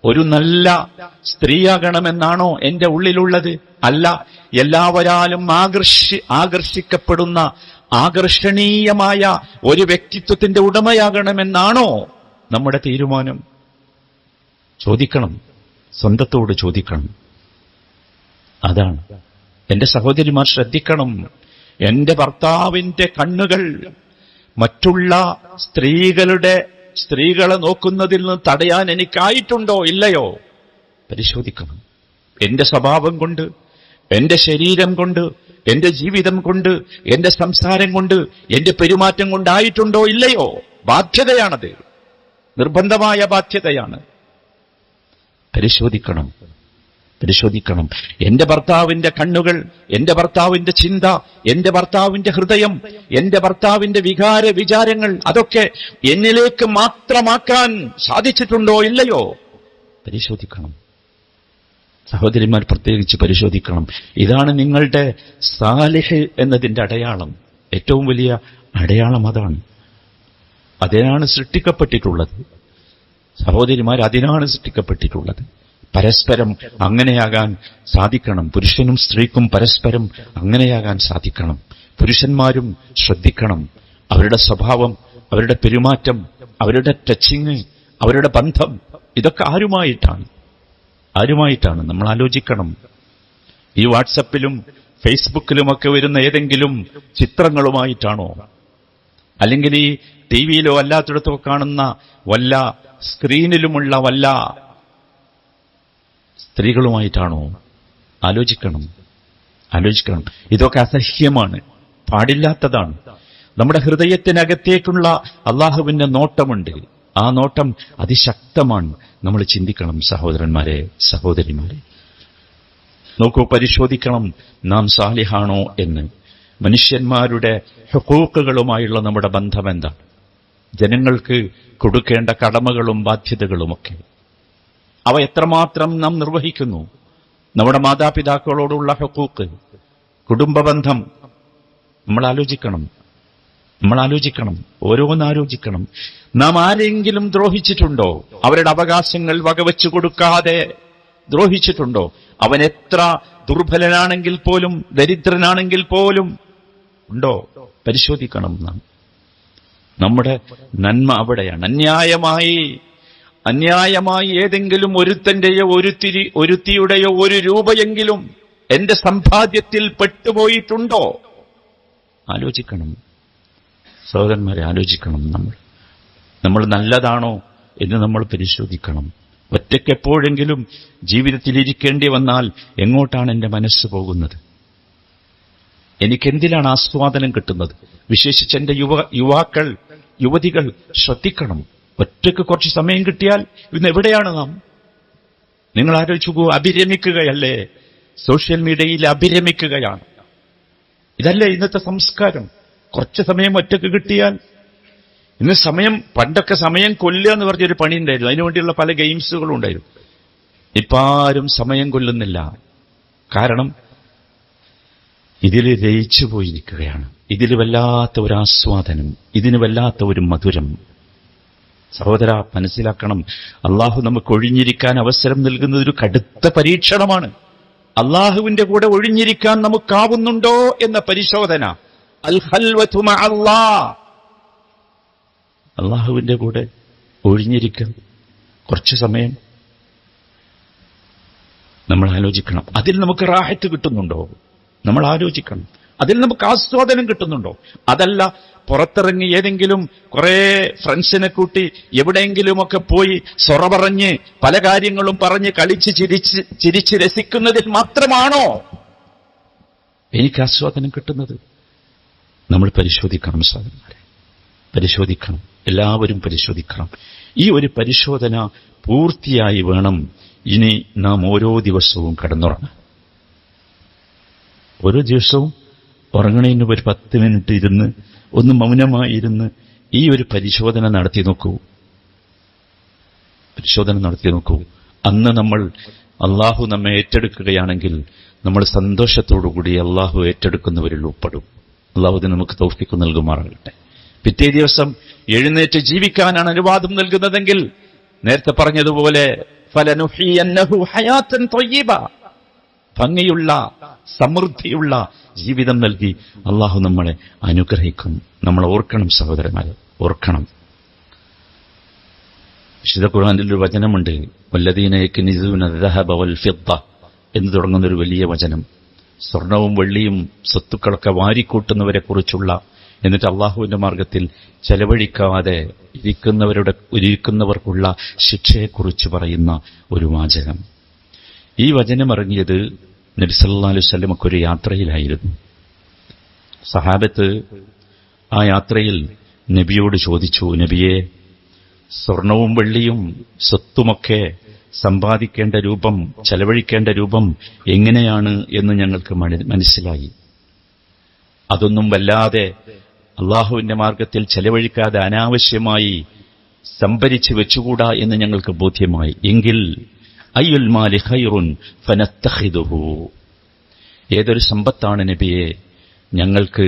ഒരു നല്ല സ്ത്രീയാകണമെന്നാണോ എന്റെ ഉള്ളിലുള്ളത്? അല്ല, എല്ലാവരാലും ആകർഷിക്കപ്പെടുന്ന ആകർഷണീയമായ ഒരു വ്യക്തിത്വത്തിന്റെ ഉടമയാകണമെന്നാണോ നമ്മുടെ തീരുമാനം? ചോദിക്കണം, സ്വന്തത്തോട് ചോദിക്കണം. അതാണ് എന്റെ സഹോദരിമാർ ശ്രദ്ധിക്കണം. എന്റെ ഭർത്താവിന്റെ കണ്ണുകൾ മറ്റുള്ള സ്ത്രീകളെ നോക്കുന്നതിൽ നിന്ന് തടയാൻ എനിക്കായിട്ടുണ്ടോ ഇല്ലയോ? പരിശോധിക്കണം. എന്റെ സ്വഭാവം കൊണ്ട്, എന്റെ ശരീരം കൊണ്ട്, എന്റെ ജീവിതം കൊണ്ട്, എന്റെ സംസാരം കൊണ്ട്, എന്റെ പെരുമാറ്റം കൊണ്ടായിട്ടുണ്ടോ ഇല്ലയോ? ബാധ്യതയാണത്, നിർബന്ധമായ ബാധ്യതയാണ്. പരിശോധിക്കണം. പരിശോധിക്കണം. എന്റെ ഭർത്താവിന്റെ കണ്ണുകൾ, എന്റെ ഭർത്താവിന്റെ ചിന്ത, എന്റെ ഭർത്താവിന്റെ ഹൃദയം, എന്റെ ഭർത്താവിന്റെ വിചാരങ്ങൾ അതൊക്കെ എന്നിലേക്ക് മാത്രമാക്കാൻ സാധിച്ചിട്ടുണ്ടോ ഇല്ലയോ പരിശോധിക്കണം. സഹോദരിമാർ പ്രത്യേകിച്ച് പരിശോധിക്കണം. ഇതാണ് നിങ്ങളുടെ സാലിഹ് എന്നതിന്റെ അടയാളം. ഏറ്റവും വലിയ അടയാളം അതാണ്. അതിനാണ് സൃഷ്ടിക്കപ്പെട്ടിട്ടുള്ളത്. സഹോദരിമാർ, അതിനാണ് സൃഷ്ടിക്കപ്പെട്ടിട്ടുള്ളത്. പരസ്പരം അങ്ങനെയാകാൻ സാധിക്കണം. പുരുഷനും സ്ത്രീക്കും പരസ്പരം അങ്ങനെയാകാൻ സാധിക്കണം. പുരുഷന്മാരും ശ്രദ്ധിക്കണം. അവരുടെ സ്വഭാവം, അവരുടെ പെരുമാറ്റം, അവരുടെ ടച്ചിങ്, അവരുടെ ബന്ധം, ഇതൊക്കെ ആരുമായിട്ടാണ് നമ്മൾ ആലോചിക്കണം. ഈ വാട്സപ്പിലും ഫേസ്ബുക്കിലുമൊക്കെ വരുന്ന ഏതെങ്കിലും ചിത്രങ്ങളുമായിട്ടാണോ, അല്ലെങ്കിൽ ഈ ടിവിയിലോ അല്ലാത്തിടത്തോ കാണുന്ന വല്ല സ്ക്രീനിലുമുള്ള വല്ല സ്ത്രീകളുമായിട്ടാണോ? ആലോചിക്കണം. ഇതൊക്കെ അസഹ്യമാണ്, പാടില്ലാത്തതാണ്. നമ്മുടെ ഹൃദയത്തിനകത്തേക്കുള്ള അള്ളാഹുവിന്റെ നോട്ടമുണ്ട്. ആ നോട്ടം അതിശക്തമാണ്. നമ്മൾ ചിന്തിക്കണം സഹോദരന്മാരെ, സഹോദരിമാരെ. നോക്കൂ, പരിശോധിക്കണം നാം സാലിഹാണോ എന്ന്. മനുഷ്യന്മാരുടെ ഹുഖൂഖുകളുമായുള്ള നമ്മുടെ ബന്ധം എന്താണ്? ജനങ്ങൾക്ക് കൊടുക്കേണ്ട കടമകളും ബാധ്യതകളുമൊക്കെ അവ എത്രമാത്രം നാം നിർവഹിക്കുന്നു? നമ്മുടെ മാതാപിതാക്കളോടുള്ള ഹുഖൂഖ്, കുടുംബബന്ധം നമ്മൾ ആലോചിക്കണം. ഓരോന്നാലോചിക്കണം. നാം ആരെങ്കിലും ദ്രോഹിച്ചിട്ടുണ്ടോ? അവരുടെ അവകാശങ്ങൾ വകവെച്ചു കൊടുക്കാതെ ദ്രോഹിച്ചിട്ടുണ്ടോ? അവൻ എത്ര ദുർബലനാണെങ്കിൽ പോലും, ദരിദ്രനാണെങ്കിൽ പോലും ഉണ്ടോ? പരിശോധിക്കണം നാം. നമ്മുടെ നന്മ അവിടെയാണ്. അന്യായമായി ഏതെങ്കിലും ഒരുത്തന്റെയോ ഒരുത്തിയുടെയോ ഒരു രൂപയെങ്കിലും എന്റെ സമ്പാദ്യത്തിൽ പെട്ടുപോയിട്ടുണ്ടോ? ആലോചിക്കണം സഹോദരന്മാരെ, ആലോചിക്കണം. നമ്മൾ നല്ലതാണോ എന്ന് നമ്മൾ പരിശോധിക്കണം. ഒറ്റയ്ക്കെപ്പോഴെങ്കിലും ജീവിതത്തിൽ ഇരിക്കേണ്ടി വന്നാൽ എങ്ങോട്ടാണ് എന്റെ മനസ്സ് പോകുന്നത്? എനിക്കെന്തിലാണ് ആസ്വാദനം കിട്ടുന്നത്? വിശേഷിച്ച് എന്റെ യുവതികൾ ശ്രദ്ധിക്കണം. ഒറ്റയ്ക്ക് കുറച്ച് സമയം കിട്ടിയാൽ ഇന്ന് എവിടെയാണ് നാം? നിങ്ങൾ ആലോചിച്ചു, അഭിരമിക്കുകയല്ലേ? സോഷ്യൽ മീഡിയയിൽ അഭിരമിക്കുകയാണ്. ഇതല്ലേ ഇന്നത്തെ സംസ്കാരം? കുറച്ച് സമയം ഒറ്റയ്ക്ക് കിട്ടിയാൽ. ഇന്ന് പണ്ടൊക്കെ സമയം കൊല്ലുക എന്ന് പറഞ്ഞൊരു പണി ഉണ്ടായിരുന്നു. അതിനുവേണ്ടിയുള്ള പല ഗെയിംസുകളും ഉണ്ടായിരുന്നു. ഇപ്പം ആരും സമയം കൊല്ലുന്നില്ല. കാരണം ഇതിൽ ലയിച്ചു പോയിരിക്കുകയാണ്. ഇതിൽ വല്ലാത്ത ഒരു ആസ്വാദനം, ഇതിന് വല്ലാത്ത ഒരു മധുരം. സഹോദര, മനസ്സിലാക്കണം, അള്ളാഹു നമുക്ക് ഒഴിഞ്ഞിരിക്കാൻ അവസരം നൽകുന്നത് ഒരു കടുത്ത പരീക്ഷണമാണ്. അള്ളാഹുവിന്റെ കൂടെ ഒഴിഞ്ഞിരിക്കാൻ നമുക്കാവുന്നുണ്ടോ എന്ന പരിശോധന. അൽ ഖൽവതു മഅല്ലാഹ്, അള്ളാഹുവിന്റെ കൂടെ ഒഴിഞ്ഞിരിക്കാൻ കുറച്ചു സമയം നമ്മൾ ആലോചിക്കണം. അതിൽ നമുക്ക് റാഹത്ത് കിട്ടുന്നുണ്ടോ? നമ്മൾ ആലോചിക്കണം. അതിൽ നമുക്ക് ആസ്വാദനം കിട്ടുന്നുണ്ടോ? അതല്ല പുറത്തിറങ്ങി ഏതെങ്കിലും കുറെ ഫ്രണ്ട്സിനെ കൂട്ടി എവിടെയെങ്കിലുമൊക്കെ പോയി സൊറ പറഞ്ഞ് പല കാര്യങ്ങളും പറഞ്ഞ് കളിച്ച് ചിരിച്ച് രസിക്കുന്നതിൽ മാത്രമാണോ എനിക്ക് ആസ്വാദനം കിട്ടുന്നത്? നമ്മൾ പരിശോധിക്കണം സഹോദരന്മാരെ, പരിശോധിക്കണം. എല്ലാവരും പരിശോധിക്കണം. ഈ ഒരു പരിശോധന പൂർത്തിയായി വേണം ഇനി നാം ഓരോ ദിവസവും കിടന്നുറങ്ങാൻ. ഓരോ ദിവസവും ഉറങ്ങണതിന് ഒരു 10 മിനിറ്റ് ഇരുന്ന് ഒന്ന് മൗനമായിരുന്ന് ഈ ഒരു പരിശോധന നടത്തി നോക്കൂ. അന്ന് നമ്മൾ അള്ളാഹു നമ്മെ ഏറ്റെടുക്കുകയാണെങ്കിൽ നമ്മൾ സന്തോഷത്തോടുകൂടി അള്ളാഹു ഏറ്റെടുക്കുന്നവരിൽ ഉൾപ്പെടും. അള്ളാഹു നമുക്ക് തൗഫീഖ് നൽകുമാറാകട്ടെ. പിറ്റേ ദിവസം എഴുന്നേറ്റ് ജീവിക്കാനാണ് അനുവാദം നൽകുന്നതെങ്കിൽ നേരത്തെ പറഞ്ഞതുപോലെ ഫലനുഹിയന്നഹു ഹയാത്തൻ ത്വയ്യിബ, ഭംഗിയുള്ള സമൃദ്ധിയുള്ള ജീവിതം നൽകി അള്ളാഹു നമ്മളെ അനുഗ്രഹിക്കും. നമ്മൾ ഓർക്കണം സഹോദരന്മാരെ, ഓർക്കണം. വിശുദ്ധ ഖുർആനിൽ ഒരു വചനമുണ്ട്, വല്ലദീന യക്നിസൂന ദഹബ വൽ ഫിദ്ദ എന്ന് തുടങ്ങുന്നൊരു വലിയ വചനം. സ്വർണവും വെള്ളിയും സ്വത്തുക്കളൊക്കെ വാരിക്കൂട്ടുന്നവരെ കുറിച്ചുള്ള, എന്നിട്ട് അള്ളാഹുവിന്റെ മാർഗത്തിൽ ചെലവഴിക്കാതെ ഇരിക്കുന്നവർക്കുള്ള ശിക്ഷയെക്കുറിച്ച് പറയുന്ന ഒരു വാചകം. ഈ വചനം ഇറങ്ങിയത് നബി സല്ലല്ലാഹു അലൈഹി വസല്ലമക്ക് ഒരു യാത്രയിലായിരുന്നു. സഹാബത്ത് ആ യാത്രയിൽ നബിയോട് ചോദിച്ചു, നബിയെ, സ്വർണവും വെള്ളിയും സ്വത്തുമൊക്കെ സമ്പാദിക്കേണ്ട രൂപം, ചെലവഴിക്കേണ്ട രൂപം എങ്ങനെയാണ് എന്ന് ഞങ്ങൾക്ക് മനസ്സിലായി. അതൊന്നും വല്ലാതെ അള്ളാഹുവിന്റെ മാർഗത്തിൽ ചെലവഴിക്കാതെ അനാവശ്യമായി സംഭരിച്ചു വെച്ചുകൂടാ എന്ന് ഞങ്ങൾക്ക് ബോധ്യമായി. എങ്കിൽ അയ്യുൽ മാലി ഖൈറുൻ ഫനത്തഖിദുഹു, ഏതൊരു സമ്പത്താണ് നബിയെ ഞങ്ങൾക്ക്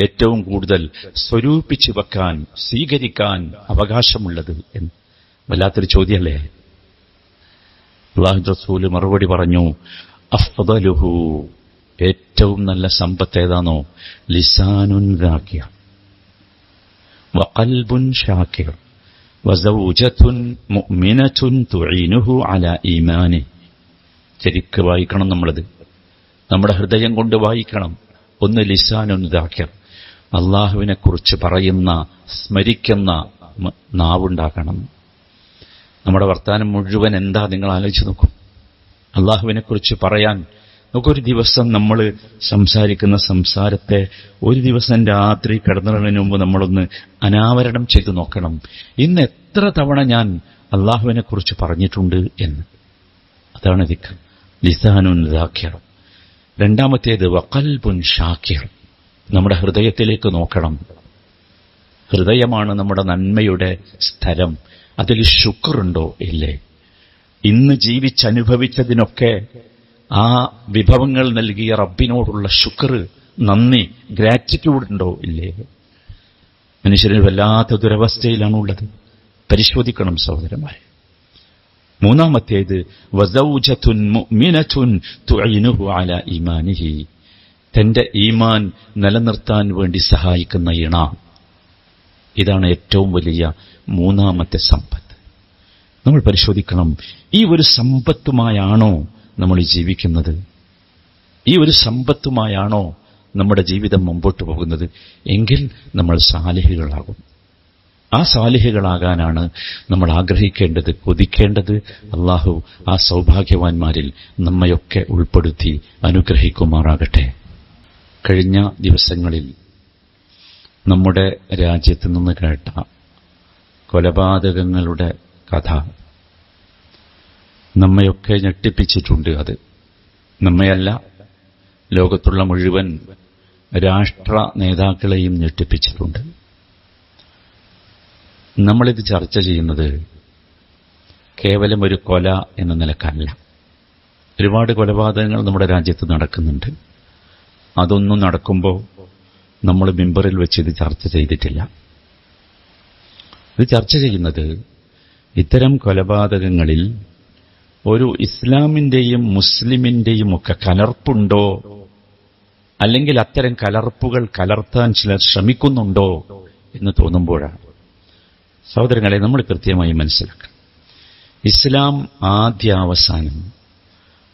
ഏറ്റവും കൂടുതൽ സ്വരൂപിച്ചു വെക്കാൻ, സ്വീകരിക്കാൻ അവകാശമുള്ളത് എന്ന് വല്ലാത്തൊരു ചോദ്യമല്ലേ. അല്ലാഹു റസൂൽ മറുപടി പറഞ്ഞു, അഫ്ദലുഹു, ഏറ്റവും നല്ല സമ്പത്ത് ഏതാണോ, ലിസാനുൻ ദാകിർ വഖൽബുൻ ഷാകിർ വസൗജത്തുൻ മുഅ്മിനത്തുൻ തുഈനുഹു അലാ ഈമാനി. ശരിക്ക് വായിക്കണം നമ്മളത്, നമ്മുടെ ഹൃദയം കൊണ്ട് വായിക്കണം. ഒന്ന് ലിസാനുൻ ദാകിർ, അള്ളാഹുവിനെ കുറിച്ച് പറയുന്ന, സ്മരിക്കുന്ന നാവുണ്ടാക്കണം. നമ്മുടെ വർത്താനം മുഴുവൻ എന്താ നിങ്ങൾ ആലോചിച്ച് നോക്കും. അള്ളാഹുവിനെ കുറിച്ച് പറയാൻ നമുക്കൊരു ദിവസം നമ്മൾ സംസാരിക്കുന്ന സംസാരത്തെ ഒരു ദിവസം രാത്രി കിടന്നുറങ്ങുന്നതിന് മുമ്പ് നമ്മളൊന്ന് അനാവരണം ചെയ്തു നോക്കണം. ഇന്ന് എത്ര തവണ ഞാൻ അള്ളാഹുവിനെ കുറിച്ച് പറഞ്ഞിട്ടുണ്ട് എന്ന്. അതാണ് ദിക്ർ, ലിസാനുൻ ദാകിർ. രണ്ടാമത്തേത് വഖൽബുൻ ഷാകിർ, നമ്മുടെ ഹൃദയത്തിലേക്ക് നോക്കണം. ഹൃദയമാണ് നമ്മുടെ നന്മയുടെ സ്ഥലം. അതിൽ ശുക്റുണ്ടോ ഇല്ലേ? ഇന്ന് ജീവിച്ചനുഭവിച്ചതിനൊക്കെ ആ വിഭവങ്ങൾ നൽകിയ റബ്ബിനോടുള്ള ശുക്ർ, നന്ദി, ഗ്രാറ്റിറ്റ്യൂഡ് ഉണ്ടോ ഇല്ലേ? മനുഷ്യന് വല്ലാത്ത ദുരവസ്ഥയിലാണുള്ളത്. പരിശോധിക്കണം സഹോദരന്മാരെ. മൂന്നാമത്തേത് വസൗജത്തുൻ മുഅ്മിനത്തുൻ തുഈനുഹു അലാ ഈമാനിഹി, തന്റെ ഈമാൻ നിലനിർത്താൻ വേണ്ടി സഹായിക്കുന്ന ഇണ. ഇതാണ് ഏറ്റവും വലിയ മൂന്നാമത്തെ സമ്പത്ത്. നമ്മൾ പരിശോധിക്കണം, ഈ ഒരു സമ്പത്തുമായാണോ നമ്മൾ ജീവിക്കുന്നത്? ഈ ഒരു സമ്പത്തുമായാണോ നമ്മുടെ ജീവിതം മുമ്പോട്ട് പോകുന്നത്? എങ്കിൽ നമ്മൾ സാലിഹികളാകും. ആ സാലിഹികളാകാനാണ് നമ്മൾ ആഗ്രഹിക്കേണ്ടത്, കൊതിക്കേണ്ടത്. അള്ളാഹു ആ സൗഭാഗ്യവാന്മാരിൽ നമ്മയൊക്കെ ഉൾപ്പെടുത്തി അനുഗ്രഹിക്കുമാറാകട്ടെ. കഴിഞ്ഞ ദിവസങ്ങളിൽ നമ്മുടെ രാജ്യത്ത് നിന്ന് കേട്ട കൊലപാതകങ്ങളുടെ കഥ നമ്മയൊക്കെ ഞെട്ടിപ്പിച്ചിട്ടുണ്ട്. അത് നമ്മയല്ല, ലോകത്തുള്ള മുഴുവൻ രാഷ്ട്ര നേതാക്കളെയും ഞെട്ടിപ്പിച്ചിട്ടുണ്ട്. നമ്മളിത് ചർച്ച ചെയ്യുന്നത് കേവലം ഒരു കൊല എന്ന നിലക്കല്ല. ഒരുപാട് കൊലപാതകങ്ങൾ നമ്മുടെ രാജ്യത്ത് നടക്കുന്നുണ്ട്. അതൊന്നും നടക്കുമ്പോൾ നമ്മൾ മിമ്പറിൽ വെച്ച് ഇത് ചർച്ച ചെയ്തിട്ടില്ല. ഇത് ചർച്ച ചെയ്യുന്നത് ഇത്തരം കൊലപാതകങ്ങളിൽ ഒരു ഇസ്ലാമിന്റെയും മുസ്ലിമിന്റെയും ഒക്കെ കലർപ്പുണ്ടോ, അല്ലെങ്കിൽ അത്തരം കലർപ്പുകൾ കലർത്താൻ ചിലർ ശ്രമിക്കുന്നുണ്ടോ എന്ന് തോന്നുമ്പോഴാണ്. സഹോദരങ്ങളെ, നമ്മൾ കൃത്യമായി മനസ്സിലാക്കണം, ഇസ്ലാം ആദ്യാവസാനം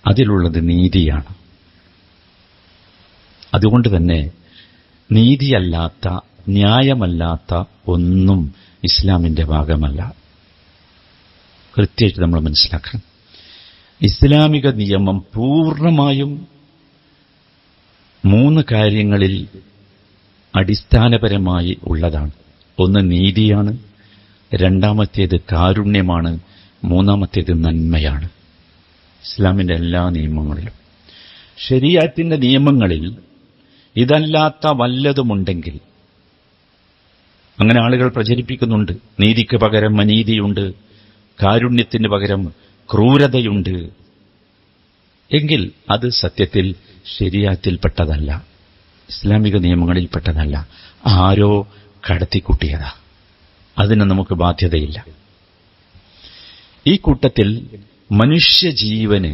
അതിലുള്ളത് നീതിയാണ്. അതുകൊണ്ട് തന്നെ നീതിയല്ലാത്ത, ന്യായമല്ലാത്ത ഒന്നും ഇസ്ലാമിന്റെ ഭാഗമല്ല. കൃത്യമായിട്ട് നമ്മൾ മനസ്സിലാക്കണം. ഇസ്ലാമിക നിയമം പൂർണ്ണമായും 3 കാര്യങ്ങളിൽ അടിസ്ഥാനപരമായി ഉള്ളതാണ്. ഒന്ന് നീതിയാണ്, രണ്ടാമത്തേത് കാരുണ്യമാണ്, മൂന്നാമത്തേത് നന്മയാണ്. ഇസ്ലാമിന്റെ എല്ലാ നിയമങ്ങളിലും, ശരീഅത്തിന്റെ നിയമങ്ങളിൽ ഇതല്ലാത്ത വല്ലതുമുണ്ടെങ്കിൽ, അങ്ങനെ ആളുകൾ പ്രചരിപ്പിക്കുന്നുണ്ട്, നീതിക്ക് പകരം അനീതിയുണ്ട്, കാരുണ്യത്തിന് പകരം ക്രൂരതയുണ്ട്, എങ്കിൽ അത് സത്യത്തിൽ ശരീഅത്തിൽപ്പെട്ടതല്ല, ഇസ്ലാമിക നിയമങ്ങളിൽപ്പെട്ടതല്ല. ആരോ കടത്തിക്കൂട്ടിയതാ. അതിന് നമുക്ക് ബാധ്യതയില്ല. ഈ കൂട്ടത്തിൽ മനുഷ്യജീവന്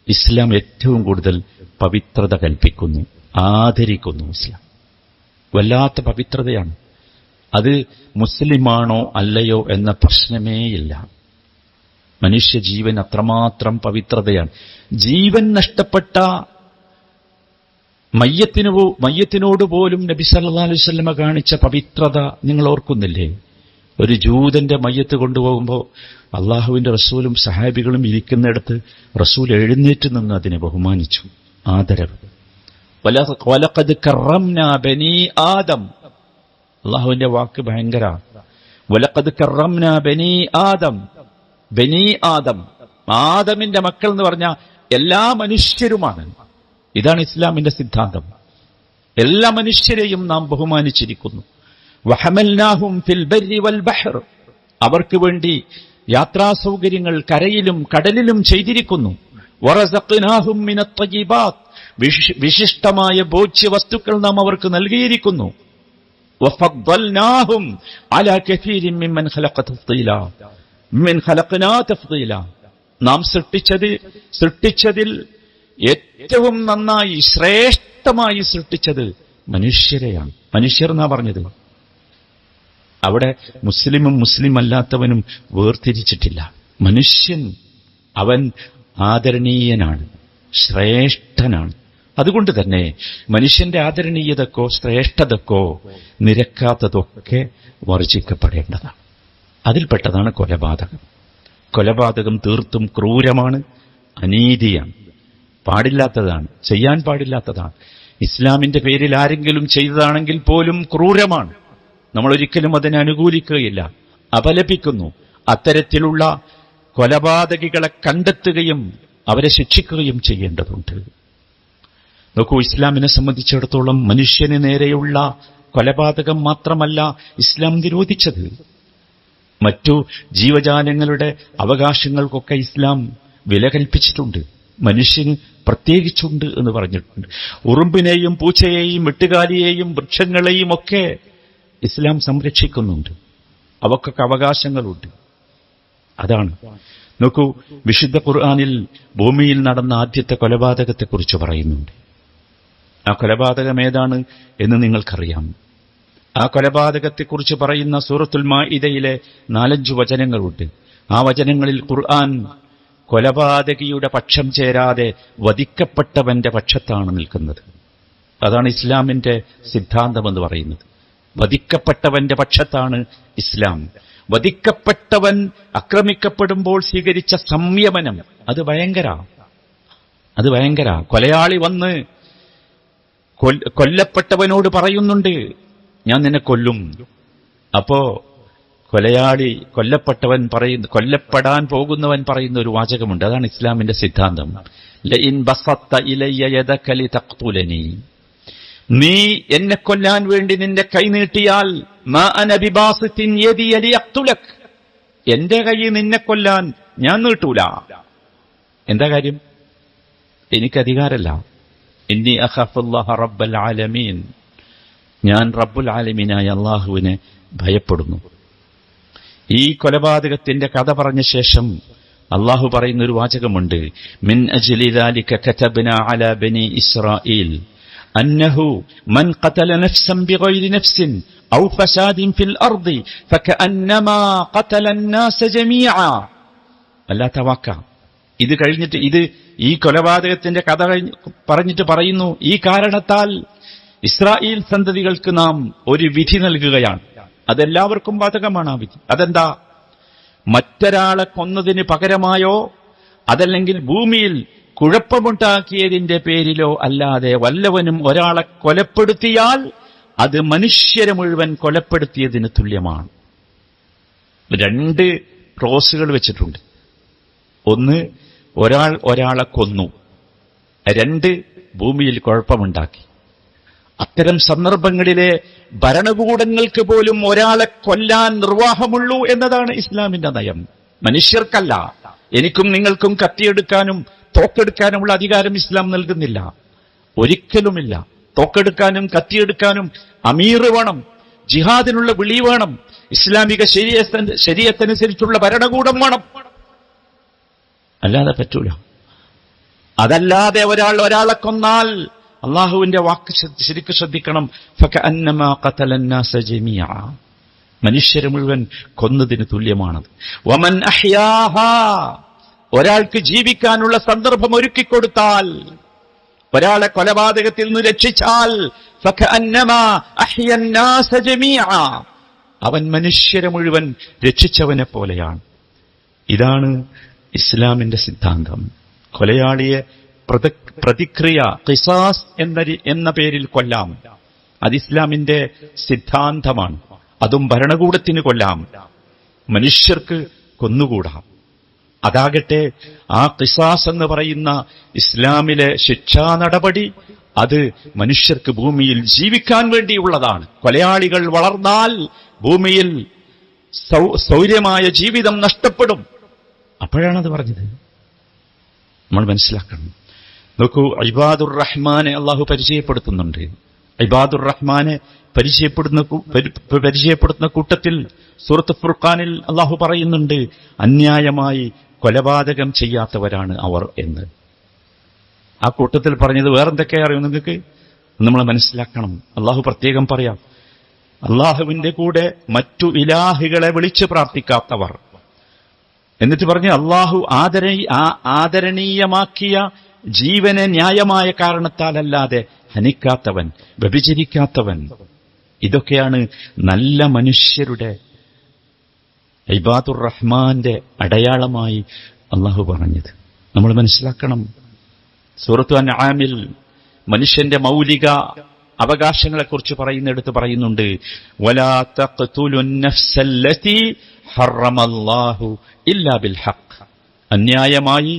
ഇസ്ലാം ഏറ്റവും കൂടുതൽ പവിത്രത കൽപ്പിക്കുന്നു, ആദരിക്കുന്നു. ഇസ്ലാം വല്ലാത്ത പവിത്രതയാണ്. അത് മുസ്ലിമാണോ അല്ലയോ എന്ന പ്രശ്നമേയില്ല. മനുഷ്യജീവൻ അത്രമാത്രം പവിത്രതയാണ്. ജീവൻ നഷ്ടപ്പെട്ട മയ്യത്തിനോട് പോലും നബി സല്ലല്ലാഹു അലൈഹി വസല്ലമ കാണിച്ച പവിത്രത നിങ്ങൾ ഓർക്കുന്നില്ലേ? ഒരു ജൂതന്റെ മയ്യത്ത് കൊണ്ടുപോകുമ്പോൾ അള്ളാഹുവിന്റെ റസൂലും സഹാബികളും ഇരിക്കുന്നിടത്ത് റസൂൽ എഴുന്നേറ്റ് നിന്ന് അതിനെ ബഹുമാനിച്ചു. ആദരവ്. വലഖദ് കറംനാ ബനീ ആദം. അള്ളാഹുവിന്റെ വാക്ക് ഭയങ്കര. വലഖദ് കറംനാ ബനീ ആദം. ബനീ ആദം, ആദമിന്റെ മക്കൾ എന്ന് പറഞ്ഞാൽ എല്ലാ മനുഷ്യരുമാണ്. ഇതാണ് ഇസ്ലാമിന്റെ സിദ്ധാന്തം. എല്ലാ മനുഷ്യരെയും നാം ബഹുമാനിച്ചിരിക്കുന്നു. വഹമൽനാഹും ഫിൽ ബർരി വൽ ബഹർ, അവർക്ക് വേണ്ടി യാത്രാ സൗകര്യങ്ങൾ കരയിലും കടലിലും ചെയ്തിരിക്കുന്നു. വറസഖ്നാഹും മിനത് ത്വയ്യിബാത്ത്, വിശിഷ്ടമായ ഭോജ്യവസ്തുക്കൾ നാം അവർക്ക് നൽകിയിരിക്കുന്നു. വഫദ്ദൽനാഹും അലാ കസീരിൻ മിമ്മൻ ഖലഖനാ തഫ്ദീല, നാം സൃഷ്ടിച്ചതിൽ ഏറ്റവും നന്നായി ശ്രേഷ്ഠമായി സൃഷ്ടിച്ചത് മനുഷ്യരെയാണ്. മനുഷ്യർ എന്നാ പറഞ്ഞത്. അവിടെ മുസ്ലിമും മുസ്ലിം അല്ലാത്തവനും വേർതിരിച്ചിട്ടില്ല. മനുഷ്യൻ അവൻ ആദരണീയനാണ്, ശ്രേഷ്ഠനാണ്. അതുകൊണ്ട് തന്നെ മനുഷ്യന്റെ ആദരണീയതക്കോ ശ്രേഷ്ഠതക്കോ നിരക്കാത്തതൊക്കെ വർജിക്കപ്പെടേണ്ടതാണ്. അതിൽപ്പെട്ടതാണ് കൊലപാതകം. കൊലപാതകം തീർത്തും ക്രൂരമാണ്, അനീതിയാണ്, പാടില്ലാത്തതാണ്, ചെയ്യാൻ പാടില്ലാത്തതാണ്. ഇസ്ലാമിന്റെ പേരിൽ ആരെങ്കിലും ചെയ്തതാണെങ്കിൽ പോലും ക്രൂരമാണ്. നമ്മൾ ഒരിക്കലും അതിനെ അനുകൂലിക്കുകയില്ല, അപലപിക്കുന്നു. അത്തരത്തിലുള്ള കൊലപാതകികളെ കണ്ടെത്തുകയും അവരെ ശിക്ഷിക്കുകയും ചെയ്യേണ്ടതുണ്ട്. നോക്കൂ, ഇസ്ലാമിനെ സംബന്ധിച്ചിടത്തോളം മനുഷ്യന് നേരെയുള്ള കൊലപാതകം മാത്രമല്ല ഇസ്ലാം നിരോധിച്ചത്. മറ്റു ജീവജാലങ്ങളുടെ അവകാശങ്ങൾക്കൊക്കെ ഇസ്ലാം വില കൽപ്പിച്ചിട്ടുണ്ട്, മനുഷ്യന് പ്രത്യേകിച്ചുണ്ട് എന്ന് പറഞ്ഞിട്ടുണ്ട്. ഉറുമ്പിനെയും പൂച്ചയെയും വെട്ടുകാലിയെയും വൃക്ഷങ്ങളെയും ഒക്കെ ഇസ്ലാം സംരക്ഷിക്കുന്നുണ്ട്. അവക്കൊക്കെ അവകാശങ്ങളുണ്ട്. അതാണ്. നോക്കൂ, വിശുദ്ധ ഖുർആനിൽ ഭൂമിയിൽ നടന്ന ആദ്യത്തെ കൊലപാതകത്തെക്കുറിച്ച് പറയുന്നുണ്ട്. ആ കൊലപാതകം ഏതാണ് എന്ന് നിങ്ങൾക്കറിയാം. ആ കൊലപാതകത്തെക്കുറിച്ച് പറയുന്ന സൂറത്തുൽ മാഇദയിലെ 4-5 വചനങ്ങളുണ്ട്. ആ വചനങ്ങളിൽ ഖുർആൻ കൊലപാതകിയുടെ പക്ഷം ചേരാതെ വധിക്കപ്പെട്ടവന്റെ പക്ഷത്താണ് നിൽക്കുന്നത്. അതാണ് ഇസ്ലാമിന്റെ സിദ്ധാന്തമെന്ന് പറയുന്നത്. വധിക്കപ്പെട്ടവന്റെ പക്ഷത്താണ് ഇസ്ലാം. വധിക്കപ്പെട്ടവൻ ആക്രമിക്കപ്പെടുമ്പോൾ സ്വീകരിച്ച സംയമനം അത് ഭയങ്കര. കൊലയാളി വന്ന് കൊല്ലപ്പെട്ടവനോട് പറയുന്നുണ്ട്, ഞാൻ നിന്നെ കൊല്ലും. അപ്പോ കൊല്ലപ്പെടാൻ പോകുന്നവൻ പറയുന്ന ഒരു വാചകമുണ്ട്. അതാണ് ഇസ്ലാമിന്റെ സിദ്ധാന്തം. ലഇൻ ബസത്ത ഇലയ്യ യദക ലിതഖ്തുലനി, നീ എന്നെ കൊല്ലാൻ വേണ്ടി നിന്റെ കൈ നീട്ടിയാൽ മാ അന ബിബാസിത്തിൻ യദി ലിയഖ്തുലക്, എന്റെ കൈ നിന്നെ കൊല്ലാൻ ഞാൻ നീട്ടൂല. എന്താ കാര്യം? എനിക്കധികാരമല്ല. ഇന്നി അഖാഫുല്ലാഹ റബ്ബൽ ആലമീൻ, ഞാൻ റബ്ബുൽ ആലമീനായ അല്ലാഹുവിനെ ഭയപ്പെടുന്നു. ഈ കൊലപാതകത്തിന്റെ കഥ പറഞ്ഞ ശേഷം അല്ലാഹു പറയുന്ന ഒരു വാചകമുണ്ട്, മിൻ അജ്ലി ദാലിക കതബ്നാ അലാ ബനി ഇസ്രായീൽ അന്നഹു മൻ ഖതല നഫ്സൻ ബിഗൈരി നഫ്സിൻ ഔ ഫസാദിൻ ഫിൽ അർദി ഫകഅന്നമാ ഖതല അന്നാസ ജമീഅ. അല്ലാത്ത വാക്ക. ഇത് കഴിഞ്ഞിട്ട് ഈ കൊലപാതകത്തിന്റെ കഥ പറഞ്ഞിട്ട് പറയുന്നു, ഈ കാരണത്താൽ ഇസ്രായേൽ സന്തതികൾക്ക് നാം ഒരു വിധി നൽകുകയാണ്. അതെല്ലാവർക്കും ബാധകമാണ് ആ വിധി. അതെന്താ? മറ്റൊരാളെ കൊന്നതിന് പകരമായോ അതല്ലെങ്കിൽ ഭൂമിയിൽ കുഴപ്പമുണ്ടാക്കിയതിന്റെ പേരിലോ അല്ലാതെ വല്ലവനും ഒരാളെ കൊലപ്പെടുത്തിയാൽ അത് മനുഷ്യരെ മുഴുവൻ കൊലപ്പെടുത്തിയതിന് തുല്യമാണ്. 2 ക്രോസുകൾ വെച്ചിട്ടുണ്ട്. ഒന്ന്, ഒരാളെ കൊന്നു. 2, ഭൂമിയിൽ കുഴപ്പമുണ്ടാക്കി. അത്തരം സന്ദർഭങ്ങളിലെ ഭരണകൂടങ്ങൾക്ക് പോലും ഒരാളെ കൊല്ലാൻ നിർവാഹമുള്ളൂ എന്നതാണ് ഇസ്ലാമിന്റെ നയം. മനുഷ്യർക്കല്ല. എനിക്കും നിങ്ങൾക്കും കത്തിയെടുക്കാനും തോക്കെടുക്കാനുമുള്ള അധികാരം ഇസ്ലാം നൽകുന്നില്ല, ഒരിക്കലുമില്ല. തോക്കെടുക്കാനും കത്തിയെടുക്കാനും അമീർ വേണം, ജിഹാദിനുള്ള വിളി വേണം, ഇസ്ലാമിക ശരീഅത്തനുസരിച്ചുള്ള ഭരണകൂടം വേണം, അല്ലാതെ പറ്റൂല. അതല്ലാതെ ഒരാളെ കൊന്നാൽ അള്ളാഹുവിന്റെ വാക്ക് ശരിക്കും ശ്രദ്ധിക്കണം, ഫകഅന്നമാ ഖതലന്നാസ ജമീഅ, മനുഷ്യരെ മുഴുവൻ കൊന്നതിന് തുല്യമാണത്. വമൻ അഹ്യാഹാ, ഒരാൾക്ക് ജീവിക്കാനുള്ള സന്ദർഭം ഒരുക്കിക്കൊടുത്താൽ, ഒരാളെ കൊലപാതകത്തിൽ നിന്ന് രക്ഷിച്ചാൽ, ഫകഅന്നമാ അഹ്യന്നാസ ജമീഅ, അവൻ മനുഷ്യരെ മുഴുവൻ രക്ഷിച്ചവനെ പോലെയാണ്. ഇതാണ് ഇസ്ലാമിന്റെ സിദ്ധാന്തം. കൊലയാളിയെ പ്രതിക്രിയ ഖിസാസ് എന്ന പേരിൽ കൊല്ലാം. അത് ഇസ്ലാമിന്റെ സിദ്ധാന്തമാണ്. അതും ഭരണകൂടത്തിന് കൊല്ലാം, മനുഷ്യർക്ക് കൊന്നുകൂടാം. അതാകട്ടെ ആ ഖിസാസ് എന്ന് പറയുന്ന ഇസ്ലാമിലെ ശിക്ഷാ നടപടി അത് മനുഷ്യർക്ക് ഭൂമിയിൽ ജീവിക്കാൻ വേണ്ടിയുള്ളതാണ്. കൊലയാളികൾ വളർന്നാൽ ഭൂമിയിൽ സൗര്യമായ ജീവിതം നഷ്ടപ്പെടും. അപ്പോഴാണത് പറഞ്ഞത്. നമ്മൾ മനസ്സിലാക്കണം. നോക്കൂ, ഇബാദുർ റഹ്മാനെ അള്ളാഹു പരിചയപ്പെടുത്തുന്നുണ്ട്. ഇബാദുർ റഹ്മാനെ പരിചയപ്പെടുത്തുന്ന കൂട്ടത്തിൽ സൂറത്ത് ഫുർഖാനിൽ അള്ളാഹു പറയുന്നുണ്ട്, അന്യായമായി കൊലപാതകം ചെയ്യാത്തവരാണ് അവർ എന്ന്. ആ കൂട്ടത്തിൽ പറഞ്ഞത് വേറെന്തൊക്കെയാ അറിയും നിങ്ങൾക്ക്? നമ്മൾ മനസ്സിലാക്കണം. അള്ളാഹു പ്രത്യേകം പറയാം, അള്ളാഹുവിന്റെ കൂടെ മറ്റു ഇലാഹുകളെ വിളിച്ച് പ്രാർത്ഥിക്കാത്തവർ. എന്നിട്ട് പറഞ്ഞ് അള്ളാഹു ആദരണീയമാക്കിയ ജീവനെ ന്യായമായ കാരണത്താലല്ലാതെ ഹനിക്കാത്തവൻ, വ്യഭിചരിക്കാത്തവൻ. ഇതൊക്കെയാണ് നല്ല മനുഷ്യരുടെ, ഇബാദുർ റഹ്മാന്റെ അടയാളമായി അള്ളാഹു പറഞ്ഞത്. നമ്മൾ മനസ്സിലാക്കണം. സൂറത്തു അൻആമിൽ മനുഷ്യന്റെ മൗലിക അവകാശങ്ങളെക്കുറിച്ച് പറയുന്നിടത്ത് പറയുന്നുണ്ട്, വലാ തഖ്തുലുൻ നഫ്സല്ലതി ഹറമല്ലാഹു ഇല്ലാ ബിൽ ഹഖ്. അന്യായമായി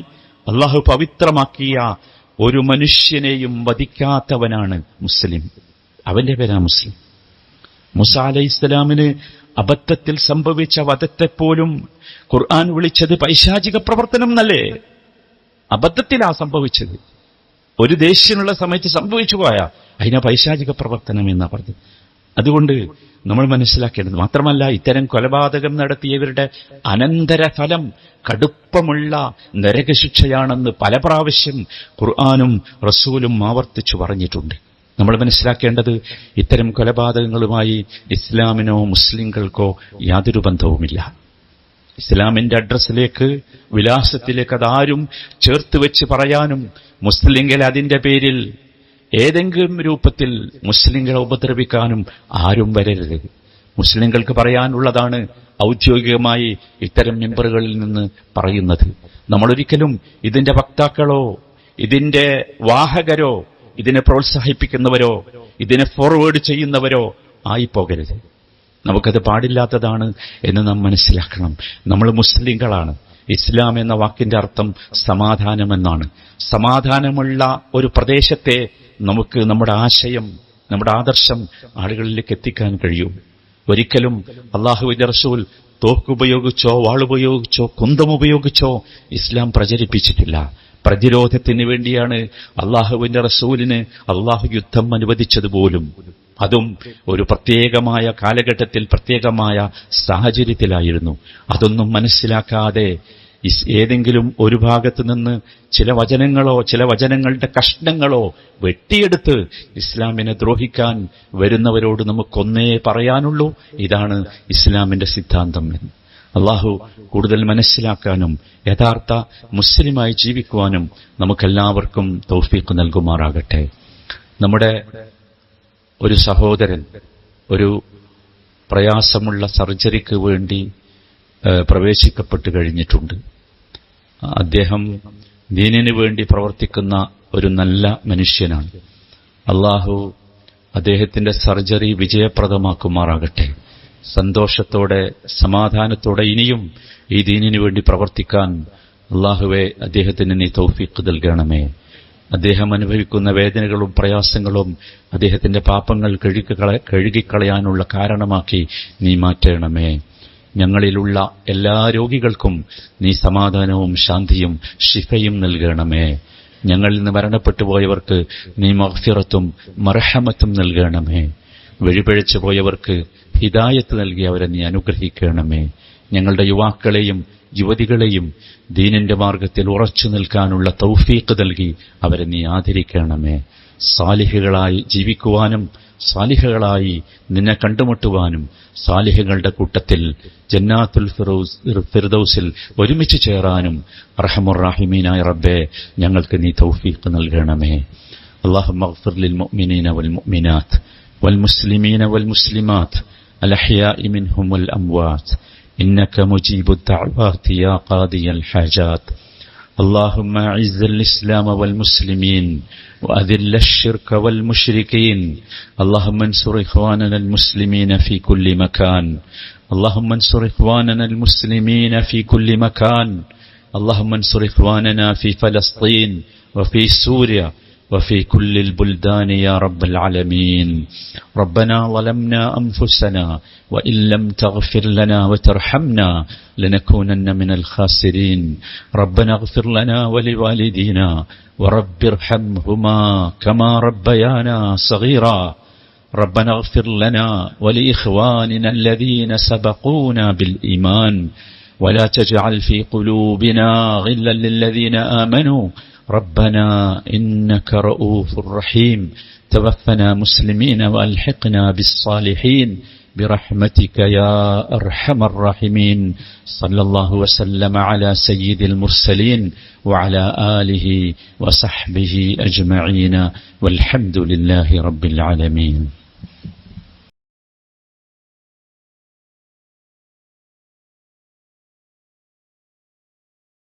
അള്ളാഹു പവിത്രമാക്കിയ ഒരു മനുഷ്യനെയും വധിക്കാത്തവനാണ് മുസ്ലിം. അവന്റെ പേരാ മുസ്ലിം. മൂസ അലൈഹിസ്സലാമിന് അബദ്ധത്തിൽ സംഭവിച്ച വധത്തെപ്പോലും ഖുർആൻ വിളിച്ചത് പൈശാചിക പ്രവർത്തനം എന്നല്ലേ? അബദ്ധത്തിലാ സംഭവിച്ചത്. ഒരു ദേഷ്യനുള്ള സമയത്ത് സംഭവിച്ചു പോയാ അതിനെ പൈശാചിക പ്രവർത്തനം എന്നാ പറഞ്ഞത്. അതുകൊണ്ട് നമ്മൾ മനസ്സിലാക്കേണ്ടത് മാത്രമല്ല, ഇത്തരം കൊലപാതകം നടത്തിയവരുടെ അനന്തരഫലം കടുപ്പമുള്ള നരകശിക്ഷയാണെന്ന് പല പ്രാവശ്യം ഖുർആനും റസൂലും ആവർത്തിച്ചു പറഞ്ഞിട്ടുണ്ട്. നമ്മൾ മനസ്സിലാക്കേണ്ടത്, ഇത്തരം കൊലപാതകങ്ങളുമായി ഇസ്ലാമിനോ മുസ്ലിങ്ങൾക്കോ യാതൊരു ബന്ധവുമില്ല. ഇസ്ലാമിന്റെ അഡ്രസ്സിലേക്ക്, വിലാസത്തിലേക്ക് അതാരും ചേർത്ത് വെച്ച് പറയാനും, മുസ്ലിങ്ങൾ അതിന്റെ പേരിൽ ഏതെങ്കിലും രൂപത്തിൽ മുസ്ലിങ്ങളെ ഉപദ്രവിക്കാനും ആരും വരരുത്. മുസ്ലിങ്ങൾക്ക് പറയാനുള്ളതാണ് ഔദ്യോഗികമായി ഇത്തരം മെമ്പറുകളിൽ നിന്ന് പറയുന്നത്. നമ്മളൊരിക്കലും ഇതിന്റെ വക്താക്കളോ ഇതിന്റെ വാഹകരോ ഇതിനെ പ്രോത്സാഹിപ്പിക്കുന്നവരോ ഇതിനെ ഫോർവേഡ് ചെയ്യുന്നവരോ ആയിപ്പോകരുത്. നമുക്കത് പാടില്ലാത്തതാണ് എന്ന് നാം മനസ്സിലാക്കണം. നമ്മൾ മുസ്ലിങ്ങളാണ്. ഇസ്ലാം എന്ന വാക്കിന്റെ അർത്ഥം സമാധാനമെന്നാണ്. സമാധാനമുള്ള ഒരു പ്രദേശത്തെ നമുക്ക് നമ്മുടെ ആശയം, നമ്മുടെ ആദർശം ആളുകളിലേക്ക് എത്തിക്കാൻ കഴിയും. ഒരിക്കലും അല്ലാഹുവിന്റെ റസൂൽ തോക്കുപയോഗിച്ചോ വാളുപയോഗിച്ചോ കുന്തമുപയോഗിച്ചോ ഇസ്ലാം പ്രചരിപ്പിച്ചിട്ടില്ല. പ്രതിരോധത്തിന് വേണ്ടിയാണ് അല്ലാഹുവിന്റെ റസൂലിന് അല്ലാഹു യുദ്ധം അനുവദിച്ചതുപോലും. അതും ഒരു പ്രത്യേകമായ കാലഘട്ടത്തിൽ, പ്രത്യേകമായ സാഹചര്യത്തിലായിരുന്നു. അതൊന്നും മനസ്സിലാക്കാതെ ഏതെങ്കിലും ഒരു ഭാഗത്ത് നിന്ന് ചില വചനങ്ങളോ ചില വചനങ്ങളുടെ കഷ്ണങ്ങളോ വെട്ടിയെടുത്ത് ഇസ്ലാമിനെ ദ്രോഹിക്കാൻ വരുന്നവരോട് നമുക്കൊന്നേ പറയാനുള്ളൂ, ഇതാണ് ഇസ്ലാമിന്റെ സിദ്ധാന്തം എന്ന്. അള്ളാഹു കൂടുതൽ മനസ്സിലാക്കാനും യഥാർത്ഥ മുസ്ലിമായി ജീവിക്കുവാനും നമുക്കെല്ലാവർക്കും തൗഫീഖ് നൽകുമാറാകട്ടെ. നമ്മുടെ ഒരു സഹോദരൻ ഒരു പ്രയാസമുള്ള സർജറിക്ക് വേണ്ടി പ്രവേശിക്കപ്പെട്ടു കഴിഞ്ഞിട്ടുണ്ട്. അദ്ദേഹം ദീനിനു വേണ്ടി പ്രവർത്തിക്കുന്ന ഒരു നല്ല മനുഷ്യനാണ്. അള്ളാഹു അദ്ദേഹത്തിന്റെ സർജറി വിജയപ്രദമാക്കുമാറാകട്ടെ. സന്തോഷത്തോടെ സമാധാനത്തോടെ ഇനിയും ഈ ദീനിനു വേണ്ടി പ്രവർത്തിക്കാൻ അള്ളാഹുവെ അദ്ദേഹത്തിന് നീ തൗഫീഖ് നൽകണമേ. അദ്ദേഹം അനുഭവിക്കുന്ന വേദനകളും പ്രയാസങ്ങളും അദ്ദേഹത്തിന്റെ പാപങ്ങൾ കഴുകിക്കളയാനുള്ള കാരണമാക്കി നീ മാറ്റണമേ. ഞങ്ങളിലുള്ള എല്ലാ രോഗികൾക്കും നീ സമാധാനവും ശാന്തിയും ശിഫയും നൽകണമേ. ഞങ്ങളിൽ നിന്ന് മരണപ്പെട്ടു പോയവർക്ക് നീ മഗ്ഫിറത്തും മർഹമത്തും നൽകണമേ. വഴിപിഴച്ചു പോയവർക്ക് ഹിദായത്ത് നൽകി അവരെ നീ അനുഗ്രഹിക്കണമേ. ഞങ്ങളുടെ യുവാക്കളെയും യുവതികളെയും ദീനിന്റെ മാർഗത്തിൽ ഉറച്ചു നിൽക്കാനുള്ള തൗഫീഖ് നൽകി അവരെ നീ ആദരിക്കണമേ. സാലിഹുകളായി ജീവിക്കുവാനും സാലിഹുകളായി നിന്നെ കണ്ടുമുട്ടുവാനും സാലിഹുകളുടെ കൂട്ടത്തിൽ ജന്നാത്തുൽ ഫിർദൗസിൽ ഒരുമിച്ച് ചേരാനും അർഹമുർ റഹീമീനായ റബ്ബേ ഞങ്ങൾക്ക് നീ തൗഫീഖ് നൽകണമേ. അല്ലാഹുമ്മ ഗ്ഫിർ ലിൽ മുഅ്മിനീന വൽ മുഅ്മിനാത്ത് വൽ മുസ്ലിമീന വൽ മുസ്ലിമാത്ത് അൽ അഹ്യാഇ മിൻഹും വൽ അംവാത്ത് إنك مجيب الدعوات يا قاضي الحاجات. اللهم أعز الإسلام والمسلمين وأذل الشرك والمشركين. اللهم انصر إخواننا المسلمين في كل مكان. اللهم انصر إخواننا المسلمين في كل مكان. اللهم انصر إخواننا في فلسطين وفي سوريا وفي كل البلدان يا رب العالمين. ربنا ظلمنا أنفسنا وإن لم تغفر لنا وترحمنا لنكونن من الخاسرين. ربنا اغفر لنا ولوالدينا ورب ارحمهما كما ربيانا صغيرا. ربنا اغفر لنا ولإخواننا الذين سبقونا بالإيمان ولا تجعل في قلوبنا غلا للذين آمنوا ربنا إنك رؤوف رحيم. توفنا مسلمين وألحقنا بالصالحين برحمتك يا أرحم الراحمين. صلى الله وسلم على سيد المرسلين وعلى آله وصحبه أجمعين والحمد لله رب العالمين.